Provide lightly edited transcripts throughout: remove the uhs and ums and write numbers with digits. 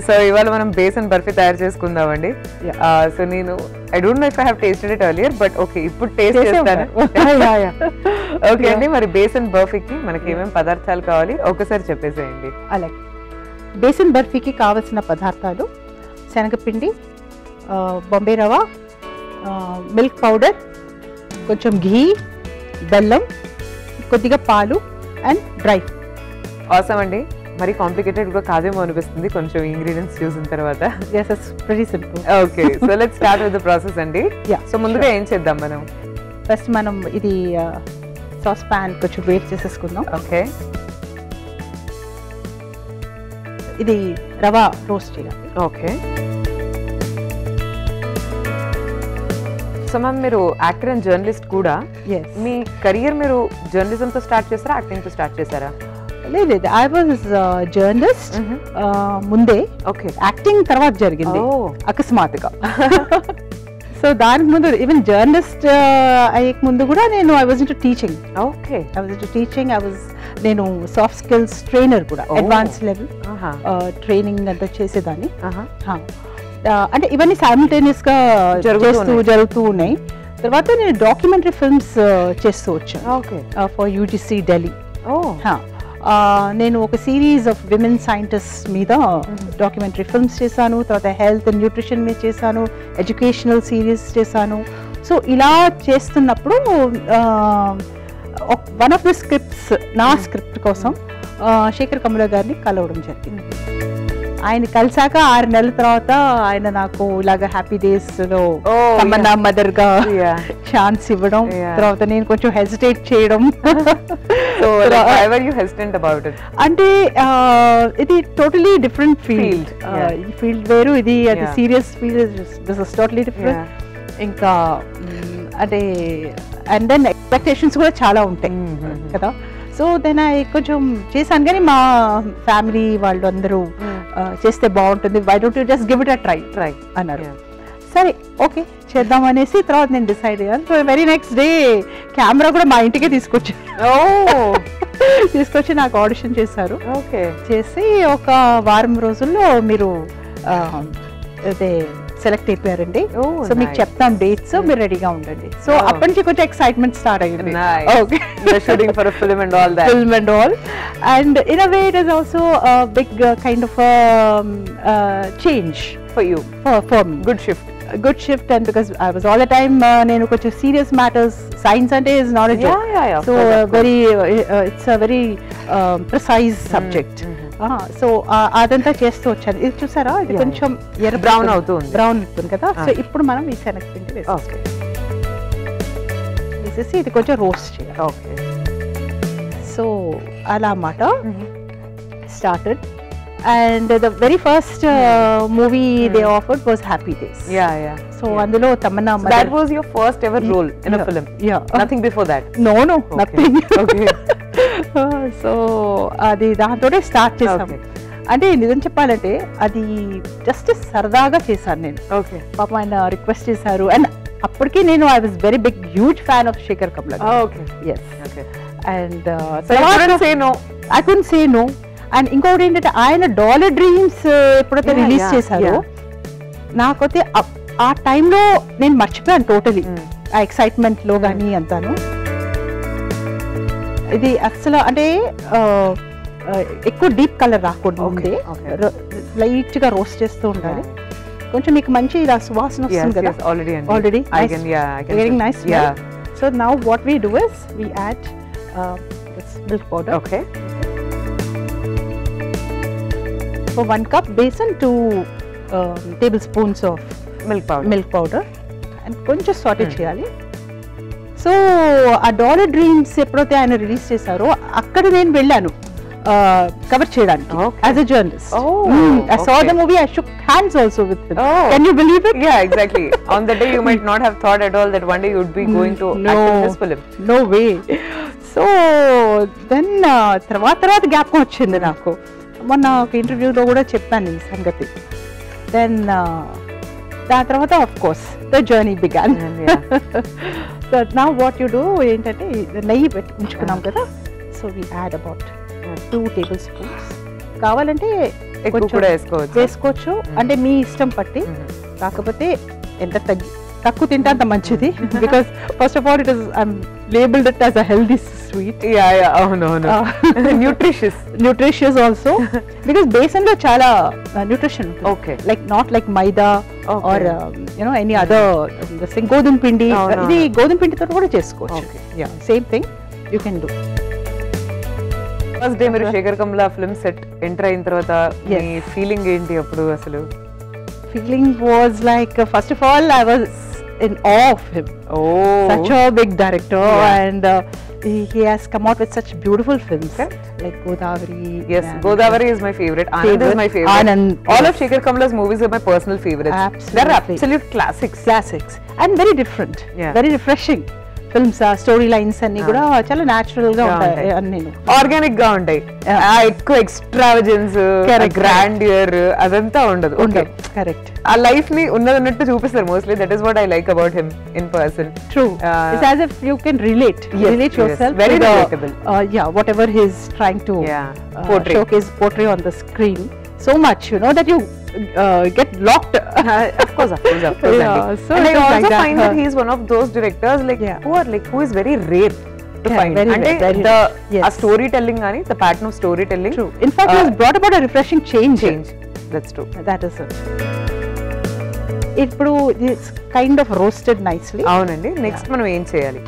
So ఇవాళ మనం బేసన్ బర్ఫీ తయారు చేసుకుందామండి. సో నేను I don't know if I have tasted it earlier, but okay ఇప్పుడు టేస్ట్ చేస్తాను. ఓకే అండి, మరి బేసన్ బర్ఫీకి మనకి ఏమేమి పదార్థాలు కావాలి ఒకసారి చెప్పేసేయండి. అలాగే బేసన్ బర్ఫీకి కావలసిన పదార్థాలు శనగపిండి, బొంబే రవ్వ, మిల్క్ పౌడర్, కొంచెం ఘీ, బెల్లం, కొద్దిగా పాలు అండ్ డ్రై. ఆసమ్ అండి, మరి కాంప్లికేటెడ్ కూడా కాదేమో అనిపిస్తుంది కొంచెం ఇంగ్రీడియంట్స్ చూసిన తర్వాత. yes it's pretty simple. Okay, so let's start with the process అండి. సో ముందుగా ఏం చేద్దాం మనం? ఫస్ట్ మనం ఇది సాస్ పాన్ కొంచెం వేట్ చేసేసుకుందాం. ఓకే, ఇది రవ్వ రోస్ట్ చేయాలి. ఓకే. సో మ్యామ్, మీరు యాక్టర్ అండ్ జర్నలిస్ట్ కూడా. మీ కెరియర్ మీరు జర్నలిజంతో స్టార్ట్ చేస్తారా, యాక్టింగ్తో స్టార్ట్ చేశారా? లేదు, ఐ వాజ్ జర్నలిస్ట్ ముందే. ఓకే, యాక్టింగ్ తర్వాత జరిగింది అకస్మాత్తుగా. సో దానికి ముందు ఈవెన్ జర్నలిస్ట్ అయ్యే ముందు కూడా నేను I was into teaching. Okay, I was into teaching. నేను సాఫ్ట్ స్కిల్స్ ట్రైనర్ కూడా, అడ్వాన్స్ లెవెల్ ట్రైనింగ్ అంతా చేసేదాన్ని. అంటే ఇవన్నీ సైమల్టేనియస్ గా జరుగుతూ ఉన్నాయి. తర్వాత నేను డాక్యుమెంటరీ ఫిల్మ్స్ చేస్తూ వచ్చాను ఫర్ యూజీసీ ఢిల్లీ. నేను ఒక సిరీస్ ఆఫ్ విమెన్ సైంటిస్ట్ మీద డాక్యుమెంటరీ ఫిల్మ్స్ చేశాను. తర్వాత హెల్త్ అండ్ న్యూట్రిషన్ మీద చేశాను, ఎడ్యుకేషనల్ సిరీస్ చేశాను. సో ఇలా చేస్తున్నప్పుడు వన్ ఆఫ్ ద స్క్రిప్ట్స్, నా స్క్రిప్ట్ కోసం శేఖర్ కమ్ముల గారిని కలవడం జరిగింది. ఆయన కలిసాక 6 నెలల తర్వాత ఆయన నాకు ఇలాగ హ్యాపీ డేస్ లో తమన్నా మదర్ గా ఛాన్స్ ఇవ్వడం, తర్వాత నేను కొంచెం హెసిటేట్ చేయడం. అంటే ఇది టోటలీ డిఫరెంట్ ఫీల్డ్. ఈ ఫీల్డ్ వేరు, ఇది అది serious field, this is totally different. ఇంకా అంటే అండ్ దెన్ ఎక్స్పెక్టేషన్స్ కూడా చాలా ఉంటాయి కదా. సో దెన్ కొంచెం చేశాను, కానీ మా ఫ్యామిలీ వాళ్ళు అందరూ చేస్తే బాగుంటుంది, why don't you just give it a try అన్నారు. సరే ఓకే చేద్దాం అనేసి తర్వాత నేను డిసైడ్ అయ్యాను. So very next day camera కూడా మా ఇంటికే తీసుకొచ్చి నాకు ఆడిషన్ చేశారు. చేసి ఒక వారం రోజుల్లో మీరు అదే సెలెక్ట్ అయిపోయారండి, సో మీకు చెప్తాం డేట్స్, మీరు రెడీగా ఉండండి. సో అప్పటి నుంచి కొంచెం ఎక్సైట్మెంట్ స్టార్ట్ అయ్యింది. Film and all, and in a way it is also big kind of change for you, for me. Good shift and because I was all the time నేను కొంచెం serious matters, science అంటే is not a joke, so very it's a very precise subject. So అదంతా చేస్తూ వచ్చాను. ఇది చూసారా, ఇది కొంచెం బ్రౌన్ అవుతుంది కదా. సో ఇప్పుడు మనం ఈ శనగపిండి వేసేసి ఇది కొంచెం రోస్ట్ చేయాలి. సో అలా అన్నమాట started. And the very first movie they offered was Happy Days. So అందులో Tamannaah mother. That was your first ever role in a film? Nothing before that? No, nothing. Okay. So అది దాంతోనే start చేసాము. అంటే నిజం చెప్పాలంటే అది జస్ట్ సరదాగా చేశాను నేను. పాపం ఆయన రిక్వెస్ట్ చేశారు, అండ్ అప్పటికి నేను I was very big huge fan of Shekhar Kammula. And I couldn't say no. And ఇంకొకటి ఏంటంటే ఆయన డాలర్ డ్రీమ్స్ ఎప్పుడైతే రిలీజ్ చేశారో నాకైతే ఆ టైంలో నేను మర్చిపోయాను టోటలీ, ఆ ఎక్సైట్మెంట్ లో కానీ అంతాను. ఇది అసలు అంటే ఎక్కువ డీప్ కలర్ రాకూడదు, ఉండే లైట్ గా రోస్ట్ చేస్తూ ఉండాలి. కొంచెం మీకు మంచి ఇలా సువాసన వస్తుంది కదా already. Very nice. So now what we do is we add milk powder. Okay, for 1 cup besan, 2 tablespoons of milk powder and konచెం saute cheyali. So a dollar dreams ఎప్పుడైతే ఆయన రిలీజ్ చేశారో అక్కడ నేను వెళ్ళాను కవర్ చేయడానికి as a journalist. I saw the movie, I shook hands also with him. Can you believe it? Yeah, exactly. On the day you might not have thought at all that one day you would be going to act in this film. No way. So then తర్వాత జ్ఞాపకం వచ్చింది నాకు. మొన్న ఒక ఇంటర్వ్యూలో కూడా చెప్పాను ఈ సంగతి. దెన్ దాని తర్వాత of course the journey began. So now what you do ఏంటంటే నెయ్యి పెట్టి ఉంచుకున్నాం కదా, so we add about 2 tablespoons కావాలంటే ఎక్కువ కూడా వేసుకోవచ్చు, అంటే మీ ఇష్టం పట్టి. కాకపోతే ఎంత తక్కువ తింటే అంత మంచిది, because first of all it is labeled it as a healthy sweet. Nutritious also, because besan lo chala nutrition. Okay. Like not like maida or any other thing. Godum pindi. Idi godum pindi tho kuda chesukochu. Yeah, same thing you can do. First day మీరు Shekhar Kamla film set enter అయిన తర్వాత మీ feeling ఏంటి అప్పుడు అసలు? Feeling was like first of all I was in awe of him. Such a big director, and he has come out with such beautiful films like Godavari. Yes, Godavari is my favorite. Anand is my favorite. Anand. All of Shekhar Kamla's movies are my personal favorites. Absolutely. They're absolute classics and very different, very refreshing films. Story lines అన్ని కూడా చాలా natural గా ఉంటాయి, అన్ని organic గా ఉంటాయి. ఎక్కువ ఎక్స్ట్రావజెన్స్, grandeur అదంతా ఉండదు. కరెక్ట్. ఆ లైఫ్ ని ఉన్నదన్నట్టు చూపిస్తారు mostly. That is what I like about him in person. True. It's as if you can relate yourself. Very relatable. Whatever he is trying to portray on the screen so much, that you get locked. Of course. So and I also find that he is one of those directors who is very rare to find. And the storytelling gaani, the pattern of storytelling. True. In fact, he has brought about a refreshing change. That's true. That is it. ఇప్పుడు it's kind of roasted nicely. అవునండి. Next మనం ఏం చేయాలి?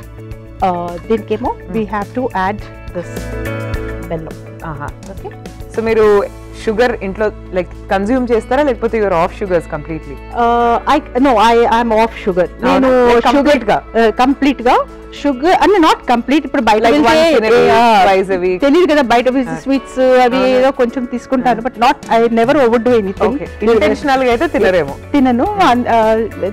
దీనికేమో we have to add this bellam. Okay. So మీరు sugar ఇంట్లో like consume చేస్తారా, లేకపోతే you are off sugars completely? I'm off sugar. నేను కంప్లీట్ గా షుగర్ అంటే నాట్ కంప్లీట్. ఇప్పుడు బయట తెలియదు కదా, బయట స్వీట్స్ అవి ఏదో కొంచెం తీసుకుంటాను, but not I never over do anything. Intentional గా అయితే తినను.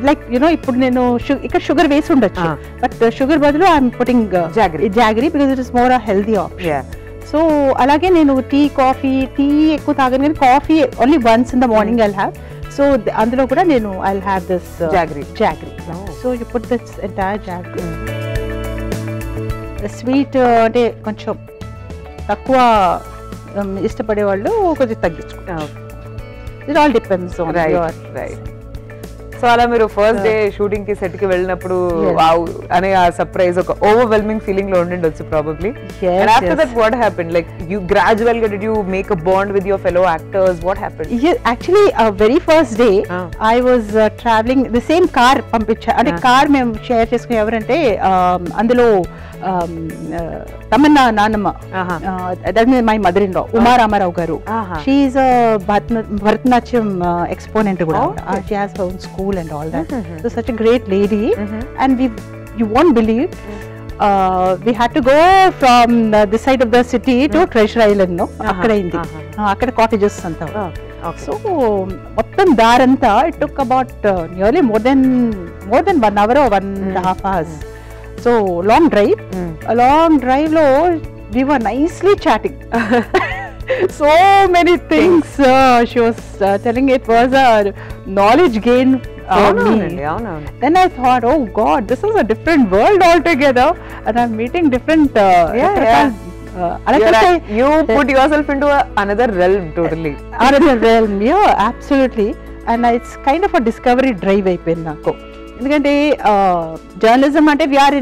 లైక్ ఇప్పుడు నేను ఇక్కడ షుగర్ వేసి ఉండొచ్చు, బట్ షుగర్ బదులు I'm putting jaggery because it is more a healthy option. So అలాగే నేను టీ ఎక్కువ తాగను, కానీ coffee only once in the morning I'll have. So అందులో కూడా నేను I'll have this jaggery. So you put this entire jaggery. Sweet అంటే కొంచెం తక్కువ ఇష్టపడే వాళ్ళు కొంచెం తగ్గించుకుంటారు. It all depends on your right. So అలా మీరు ఫస్ట్ డే షూటింగ్ కి సెట్ కి వెళ్ళినప్పుడు వావ్ అనే ఆ సర్ప్రైజ్ ఒక ఓవర్వెల్మింగ్ ఫీలింగ్ లో ఉండిండొచ్చు probably. And after that what happened? Like you gradual గా did you make a bond with your fellow actors? What happened? Actually very first day I was travelling the same car పంపించా. అంటే car మేము share చేసుకుని ఎవరంటే అందులో తమన్నా నాన్నమ్మ, my mother in law Uma Rama Rao గారు. She is Bharatanatyam exponent కూడా. She has her own school and all that. So such a great lady, and you won't believe we had to go from this side of the city to Treasure Island. akkada indi akkada cottages anta. So mottam daranta it took about nearly more than 1 hour or 1.5 hours. So long drive. A long drive lo we were nicely chatting. So many things she was telling. It was a knowledge gain for me. Then I thought, oh God, this is a different world altogether, and I'm meeting different you put yourself into another realm totally. Another realm, absolutely. And it's kind of a discovery drive అయిపోయింది నాకు. ఎందుకంటే journalism అంటే we are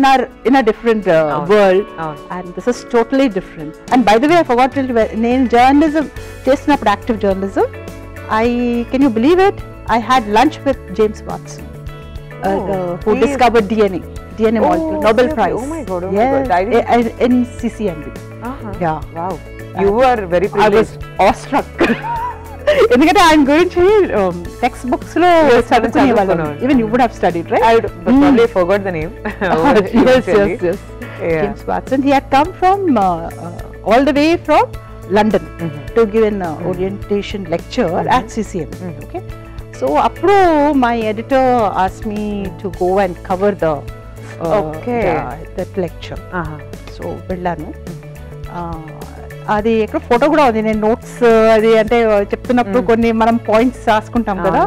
in a different world, and this is totally different. And by the way I forgot to tell, నేను journalism చేస్తున్నప్పుడు, active journalism, can you believe it, I had lunch with James Watson, who discovered DNA molecule, Nobel Prize. Oh my God! In CCMB. Yeah. Wow. You were very privileged. I was awestruck. ఎందుకంటే ఆయన గురించి text books లో చదువుకునే వాళ్ళం. Even you would have studied, right? I probably forgot the name. Yes. James Watson. He had come from all the way from London to give an orientation lecture at CCM. Okay. So apro my editor asked me to go and cover that lecture. So వెళ్ళాను. అది ఎక్కడ photo కూడా ఉంది. నేను notes అది అంటే చెప్తున్నప్పుడు కొన్ని మనం పాయింట్స్ రాసుకుంటాం కదా.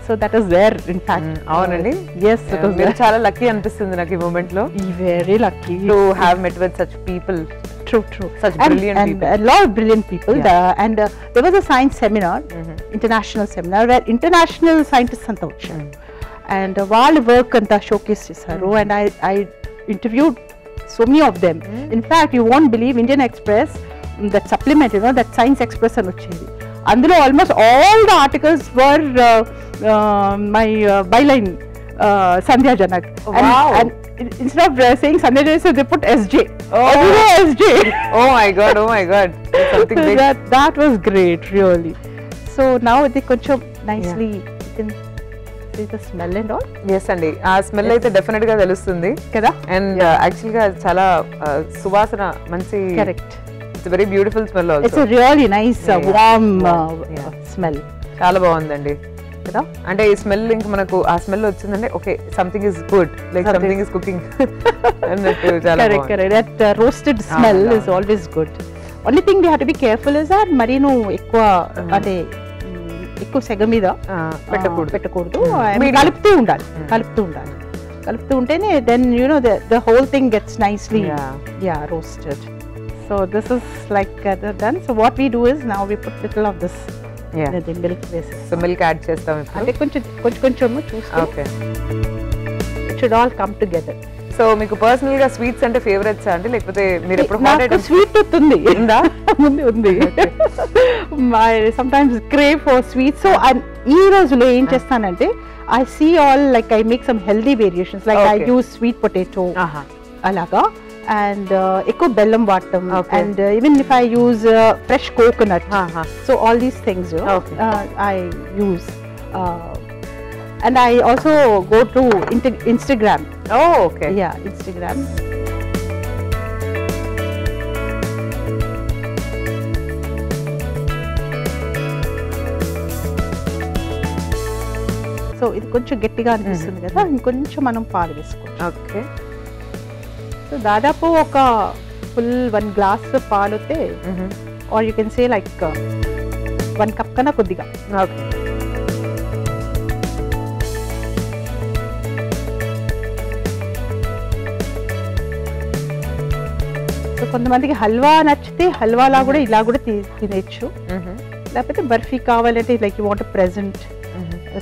So that is there in fact. అవునండి. yes, మీరు చాలా లక్కీ అనిపిస్తుంది నాకు ఈ మూమెంట్ లో. Very lucky to have met with such people. true. Such brilliant people. And a lot of brilliant people. And there was a science seminar, international seminar, where international scientists anta vacharu. And వాళ్ళ work anta showcase చేశారు. And I interviewed so many of them. In fact, you won't believe Indian Express, that supplement, that Science Express అని వచ్చేది. అందులో almost all the articles were my byline, Sandhya Janak. And instead of saying Sandhya Janak, they put SJ. SJ. Oh my god. Something big. That was great, really. So now they కొంచెం nicely, you can see the smell and all. Yes అండి, ఆ smell అయితే definite గా తెలుస్తుంది కదా. And actual గా చాలా సువాసన మంచి. Correct. It's a very beautiful smell also. It's a really nice warm smell. చాలా బాగుందండి కదా. అంటే ఈ స్మెల్ ఇంకా మనకు ఆ స్మెల్ వచ్చిందంటే okay something is good, like something is cooking అన్నట్టు. చాలా correct. That roasted smell is always good. Only thing we have to be careful is that మరీను ఎక్కువ అంటే ఎక్కువ సెగ మీద పెట్టకూడదు. కలుపుతూ ఉంటేనే then the whole thing gets nicely roasted. So this is like done. So what we do is now we put little of this the milk basis. So milk add చేస్తాం ఇప్పుడు. అంటే కొంచెం చూస్తే okay, it should all come together. So మీకు personal గా sweets అంటే favourites అంటే లేకపోతే మీరు ఎప్పుడు హాట్ ఐటమ్స్? స్వీట్ టూత్ ఉంది. I sometimes crave for sweets. So ఈ రోజులో ఏం చేస్తానంటే I see all, like I make some healthy variations, like I use sweet potato అలాగా, and ఎక్కువ బెల్లం వాడటం, and even if I use fresh coconut, so all these things I use, and I also go to Instagram. Oh, okay. Yeah, Instagram. So ఇది కొంచెం గట్టిగా అనిపిస్తుంది కదా, ఇంకొంచెం మనం పాలు వేసుకోవచ్చు. ఓకే, సో దాదాపు ఒక ఫుల్ 1 glass పాలు అయితే, or you can say like 1 cup కన్నా కొద్దిగా. ఓకే, సో కొంతమందికి హల్వా నచ్చితే హల్వాలా కూడా ఇలా కూడా తినేచ్చు. లేకపోతే బర్ఫీ కావాలంటే like you want present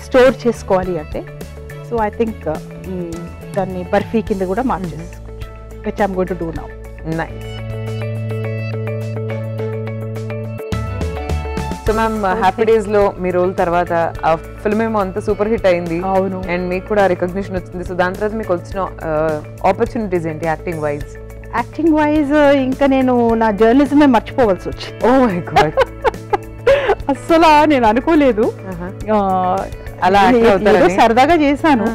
store చేసుకోవాలి అంటే, సో ఐ థింక్ దాన్ని బర్ఫీ కింద కూడా మార్చేసుకోవచ్చు, which I'm going to do now. Nice. So ma'am, happy days లో మీ రోల్ తర్వాత ఆ ఫిల్మ్ ఏమో అంత సూపర్ హిట్ అయింది. అవును. అండ్ మీకు కూడా రికగ్నిషన్ వచ్చింది. సో దాని తర్వాత మీకు వచ్చిన ఆపర్చునిటీస్ ఏంటి యాక్టింగ్ వైజ్? యాక్టింగ్ వైజ్ ఇంకా నేను నా జర్నలిజమే మర్చిపోవాల్సి వచ్చింది. ఓ మై గాడ్, అస్సలు నేను అనుకోలేదు. అలా ఏదో సరదాగా చేశాను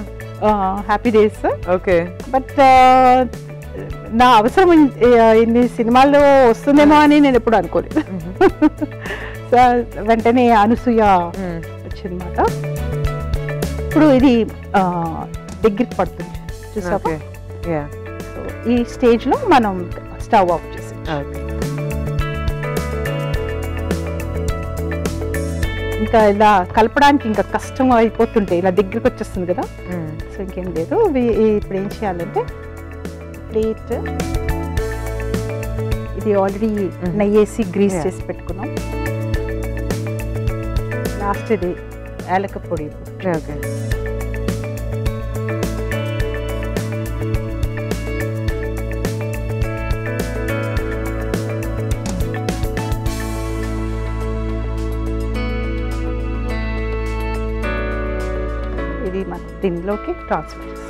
హ్యాపీ డేస్. ఓకే, బట్ నా అవసరం ఇన్ని సినిమాల్లో వస్తుందేమో అని నేను ఎప్పుడు అనుకోలేదు. సో వెంటనే అనసూయ వచ్చిందన్నమాట. ఇప్పుడు ఇది దగ్గరికి పడుతుంది చూసావా. సో ఈ స్టేజ్ లో మనం స్టవ్ ఆఫ్ చేసి, ఇంకా ఇలా కలపడానికి ఇంకా కష్టం అయిపోతుంటే ఇలా దగ్గరికి వచ్చేస్తుంది కదా. సో ఇంకేం లేదు, ఇప్పుడు ఏం చేయాలంటే ప్లేట్ ఇది ఆల్రెడీ నెయ్యేసి గ్రీస్ చేసి పెట్టుకున్నాం. లాస్ట్ ఇది యాలక పొడి. ఓకే, ఇది మనం దీనిలోకి ట్రాన్స్ఫర్ చేస్తాం.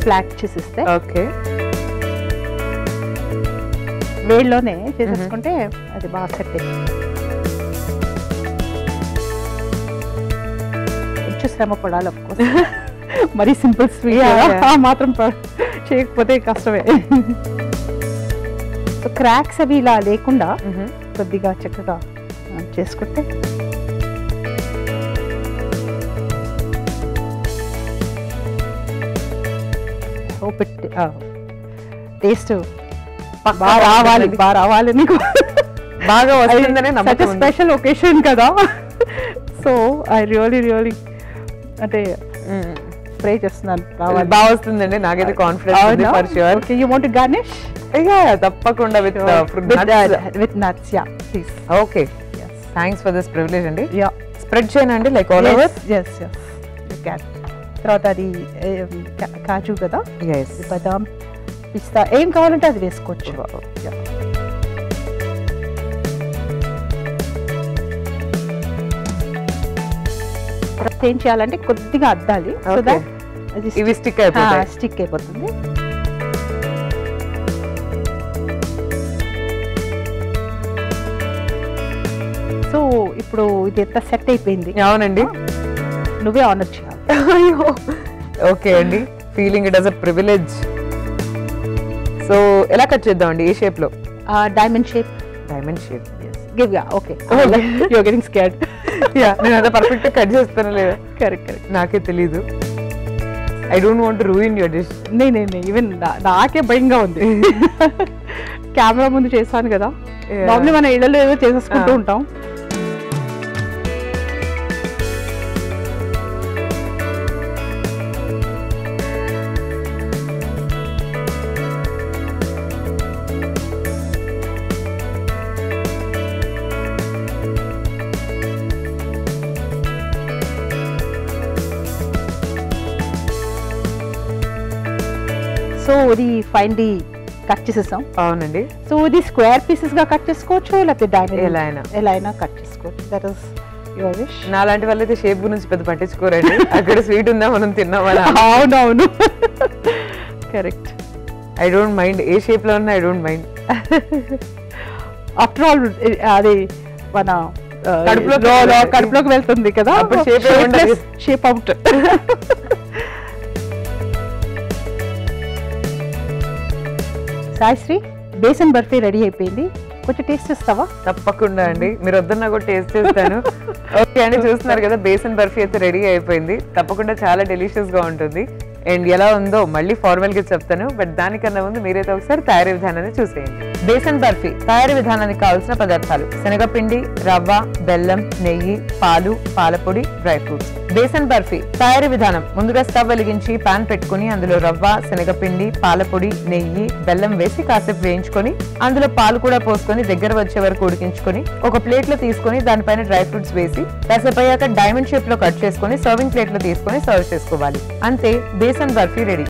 ఫ్లాట్ చేసిస్తే, ఓకే, వేడిలోనే చేసేసుకుంటే అది బాగా సెట్ అయింది. కొంచెం శ్రమ పడాలి అఫ్ కోర్స్, మరీ సింపుల్ స్వీట్ మాత్రం చేయకపోతే కష్టమే. సో క్రాక్స్ అవి ఇలా లేకుండా కొద్దిగా చక్కగా చేసుకుంటే టేస్ట్ బాగా రావాలి నీకు. బాగా వస్తుందనే నమ్మకం. స్పెషల్ ఒకేషన్ కదా. సో ఐ రియలీ అంటే స్ప్రే చేస్తున్నాను. బాగా వస్తుందండి, నాకైతే confidence for sure. Okay, you want to garnish? తప్పకుండా with nuts. Yeah please. Okay, thanks for this privilege అండి. యా, స్ప్రెడ్ చేయనండి like all over. yes you can. తర్వాత అది కాజు కదా, బాదాం, పిస్తా, ఏం కావాలంటే అది వేసుకోవచ్చు. ఏం చేయాలంటే కొద్దిగా అద్దాలి, సో దట్ ఇవి స్టిక్ అయిపోతుంది. సో ఇప్పుడు ఇది ఎంత సెట్ అయిపోయింది. అవునండి, నువ్వే ఆనర్ చేయాలి. ఓకే అండి, feeling it as a privilege. So ఎలా కట్ చేద్దామండి, ఏ షేప్ లో? Diamond shape. Give yeah. Okay, you are getting scared. Yeah, నేను అంత పర్ఫెక్ట్ గా కట్ చేస్తాను లేదా? కరెక్ట్, నాకే తెలీదు. I don't want to ruin your dish. Even నాకే భయంగా ఉంది. కెమెరా ముందు చేశాను కదా, మామూలు మన ఇళ్ళలో ఏదో చేసేసుకుంటూ ఉంటాం. సో ఇది ఫైనలీ కట్ చేసేసాం. అవునండి. సో ఇది స్క్వేర్ పీసెస్ గా కట్ చేసుకోవచ్చు, లేకపోతే డైమండ్ ఎలా అయినా కట్ చేసుకోవచ్చు. That is your wish. నాలాంటి వాళ్ళైతే షేప్ గురించి పెద్ద పట్టించుకోరండి. అక్కడ స్వీట్ ఉందా మనం తిన్నామా? అవునవును, కరెక్ట్. ఐ డోంట్ మైండ్, ఏ షేప్ లో ఉన్నా I don't mind. After all అది మన కడుపులోకి వెళ్తుంది కదా, shape out. Saisri, besan barfi ready అయిపోయింది, కొంచెం టేస్ట్ చేస్తావా? తప్పకుండా అండి, మీరు వద్దన్నా కూడా టేస్ట్ చేస్తాను. ఓకే అండి, చూస్తున్నారు కదా బేసన్ బర్ఫీ అయితే రెడీ అయిపోయింది. తప్పకుండా చాలా డెలిషియస్ గా ఉంటుంది. అండ్ ఎలా ఉందో మళ్ళీ ఫార్మల్ గా చెప్తాను, బట్ దానికన్నా ముందు మీరైతే ఒకసారి తయారీ విధానాన్ని చూసేయండి. బేసన్ బర్ఫీ తయారీ విధానానికి కావాల్సిన పదార్థాలు: శనగపిండి, రవ్వ, బెల్లం, నెయ్యి, పాలు, పాలపొడి, డ్రై ఫ్రూట్స్. బేసన్ బర్ఫీ తయారీ విధానం: ముందుగా స్టవ్ వెలిగించి పాన్ పెట్టుకుని అందులో రవ్వ, శనగపిండి, పాలపొడి, నెయ్యి, బెల్లం వేసి కాసేపు వేయించుకొని అందులో పాలు కూడా పోసుకొని దగ్గర వచ్చే వరకు ఉడికించుకొని ఒక ప్లేట్ లో తీసుకొని దానిపైన డ్రై ఫ్రూట్స్ వేసి కాసేపు అయ్యాక డైమండ్ షేప్ లో కట్ చేసుకొని సర్వింగ్ ప్లేట్ లో తీసుకొని సర్వ్ చేసుకోవాలి. అంతే, బేసన్ బర్ఫీ రెడీ.